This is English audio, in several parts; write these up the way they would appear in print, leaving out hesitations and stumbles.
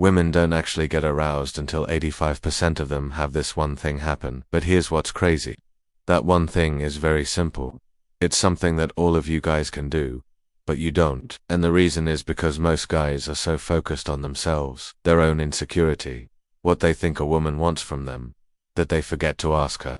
Women don't actually get aroused until 85% of them have this one thing happen. But here's what's crazy. That one thing is very simple. It's something that all of you guys can do, but you don't. And the reason is because most guys are so focused on themselves, their own insecurity, what they think a woman wants from them, that they forget to ask her.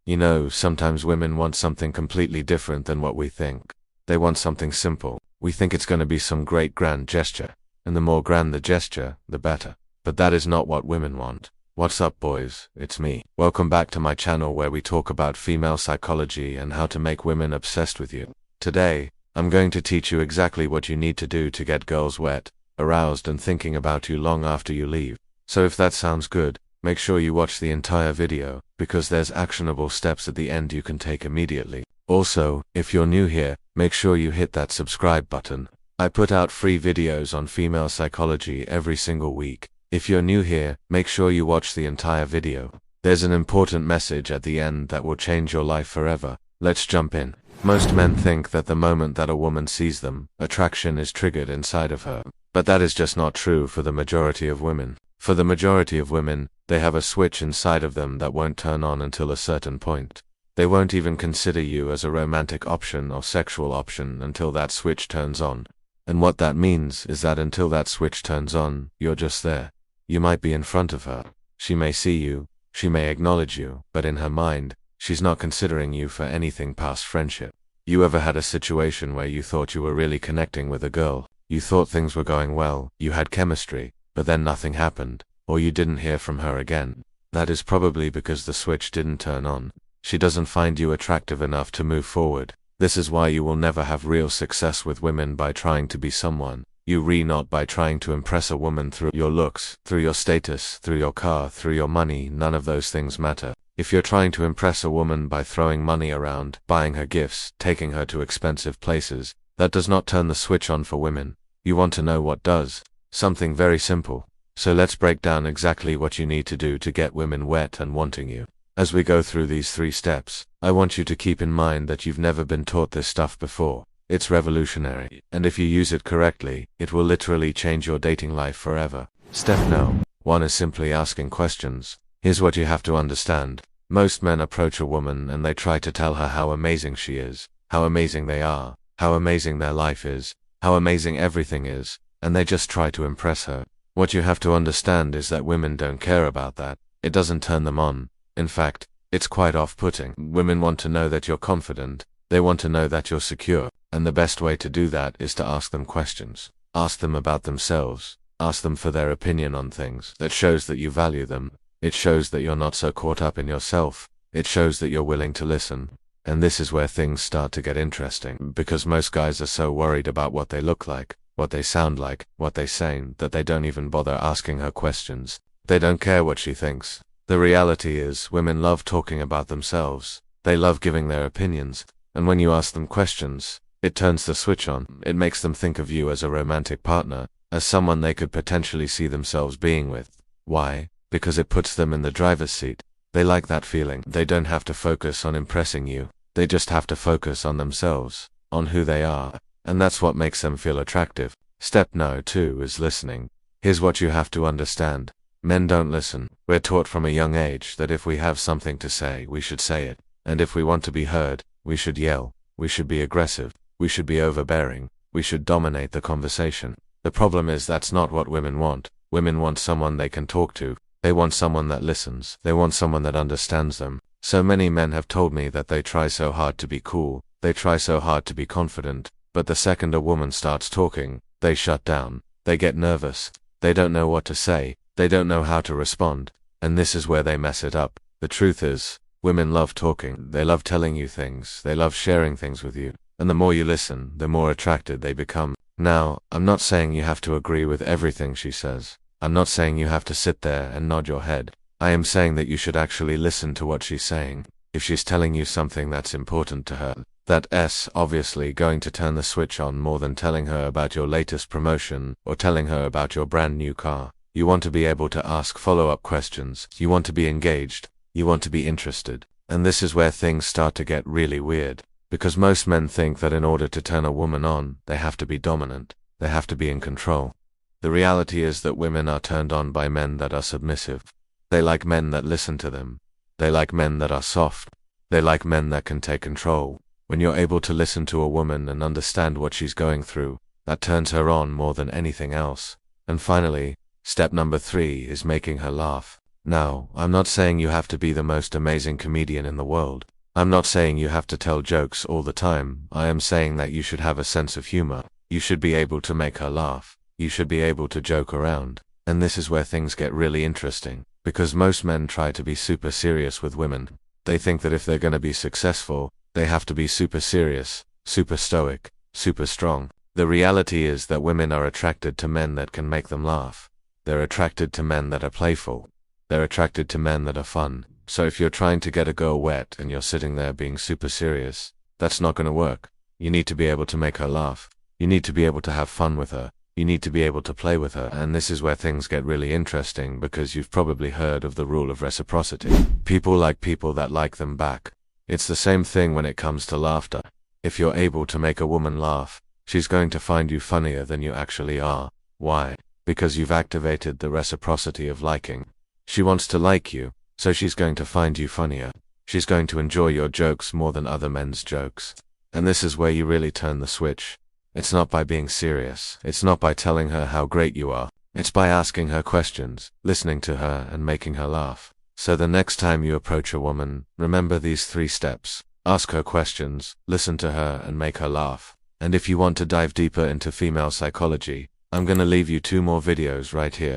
You know, sometimes women want something completely different than what we think. They want something simple. We think it's going to be some great grand gesture. And the more grand the gesture, the better. But that is not what women want. What's up, boys? It's me. Welcome back to my channel where we talk about female psychology and how to make women obsessed with you. Today, I'm going to teach you exactly what you need to do to get girls wet, aroused and thinking about you long after you leave. So if that sounds good, make sure you watch the entire video, because there's actionable steps at the end you can take immediately. Also, if you're new here, make sure you hit that subscribe button. I put out free videos on female psychology every single week. If you're new here, make sure you watch the entire video. There's an important message at the end that will change your life forever. Let's jump in. Most men think that the moment that a woman sees them, attraction is triggered inside of her. But that is just not true for the majority of women. For the majority of women, they have a switch inside of them that won't turn on until a certain point. They won't even consider you as a romantic option or sexual option until that switch turns on. And what that means is that until that switch turns on, you're just there. You might be in front of her. She may see you, she may acknowledge you, but in her mind, she's not considering you for anything past friendship. You ever had a situation where you thought you were really connecting with a girl? You thought things were going well, you had chemistry, but then nothing happened, or you didn't hear from her again. That is probably because the switch didn't turn on. She doesn't find you attractive enough to move forward. This is why you will never have real success with women by trying to be someone. Not by trying to impress a woman through your looks, through your status, through your car, through your money. None of those things matter. If you're trying to impress a woman by throwing money around, buying her gifts, taking her to expensive places, that does not turn the switch on for women. You want to know what does? Something very simple. So let's break down exactly what you need to do to get women wet and wanting you. As we go through these 3 steps, I want you to keep in mind that you've never been taught this stuff before. It's revolutionary, and if you use it correctly, it will literally change your dating life forever. Step No. 1 is simply asking questions. Here's what you have to understand. Most men approach a woman and they try to tell her how amazing she is, how amazing they are, how amazing their life is, how amazing everything is, and they just try to impress her. What you have to understand is that women don't care about that. It doesn't turn them on. In fact, it's quite off-putting. Women want to know that you're confident, they want to know that you're secure, and the best way to do that is to ask them questions. Ask them about themselves, ask them for their opinion on things. That shows that you value them, it shows that you're not so caught up in yourself, it shows that you're willing to listen. And this is where things start to get interesting, because most guys are so worried about what they look like, what they sound like, what they say, that they don't even bother asking her questions. They don't care what she thinks. The reality is, women love talking about themselves. They love giving their opinions. And when you ask them questions, it turns the switch on. It makes them think of you as a romantic partner, as someone they could potentially see themselves being with. Why? Because it puts them in the driver's seat. They like that feeling. They don't have to focus on impressing you. They just have to focus on themselves, on who they are. And that's what makes them feel attractive. Step No. 2 is listening. Here's what you have to understand. Men don't listen. We're taught from a young age that if we have something to say, we should say it. And if we want to be heard, we should yell. We should be aggressive. We should be overbearing. We should dominate the conversation. The problem is that's not what women want. Women want someone they can talk to. They want someone that listens. They want someone that understands them. So many men have told me that they try so hard to be cool. They try so hard to be confident. But the second a woman starts talking, they shut down. They get nervous. They don't know what to say. They don't know how to respond, and this is where they mess it up. The truth is, women love talking, they love telling you things, they love sharing things with you, and the more you listen, the more attracted they become. Now, I'm not saying you have to agree with everything she says. I'm not saying you have to sit there and nod your head. I am saying that you should actually listen to what she's saying. If she's telling you something that's important to her, that's obviously going to turn the switch on more than telling her about your latest promotion or telling her about your brand new car. You want to be able to ask follow-up questions. You want to be engaged. You want to be interested. And this is where things start to get really weird. Because most men think that in order to turn a woman on, they have to be dominant. They have to be in control. The reality is that women are turned on by men that are submissive. They like men that listen to them. They like men that are soft. They like men that can take control. When you're able to listen to a woman and understand what she's going through, that turns her on more than anything else. And finally, step number 3 is making her laugh. Now, I'm not saying you have to be the most amazing comedian in the world. I'm not saying you have to tell jokes all the time. I am saying that you should have a sense of humor. You should be able to make her laugh. You should be able to joke around. And this is where things get really interesting, because most men try to be super serious with women. They think that if they're going to be successful, they have to be super serious, super stoic, super strong. The reality is that women are attracted to men that can make them laugh. They're attracted to men that are playful. They're attracted to men that are fun. So if you're trying to get a girl wet and you're sitting there being super serious, that's not going to work. You need to be able to make her laugh. You need to be able to have fun with her. You need to be able to play with her, and this is where things get really interesting, because you've probably heard of the rule of reciprocity. People like people that like them back. It's the same thing when it comes to laughter. If you're able to make a woman laugh, she's going to find you funnier than you actually are. Why? Because you've activated the reciprocity of liking. She wants to like you, so she's going to find you funnier. She's going to enjoy your jokes more than other men's jokes. And this is where you really turn the switch. It's not by being serious. It's not by telling her how great you are. It's by asking her questions, listening to her, and making her laugh. So the next time you approach a woman, remember these 3 steps. Ask her questions, listen to her, and make her laugh. And if you want to dive deeper into female psychology, I'm gonna leave you 2 more videos right here.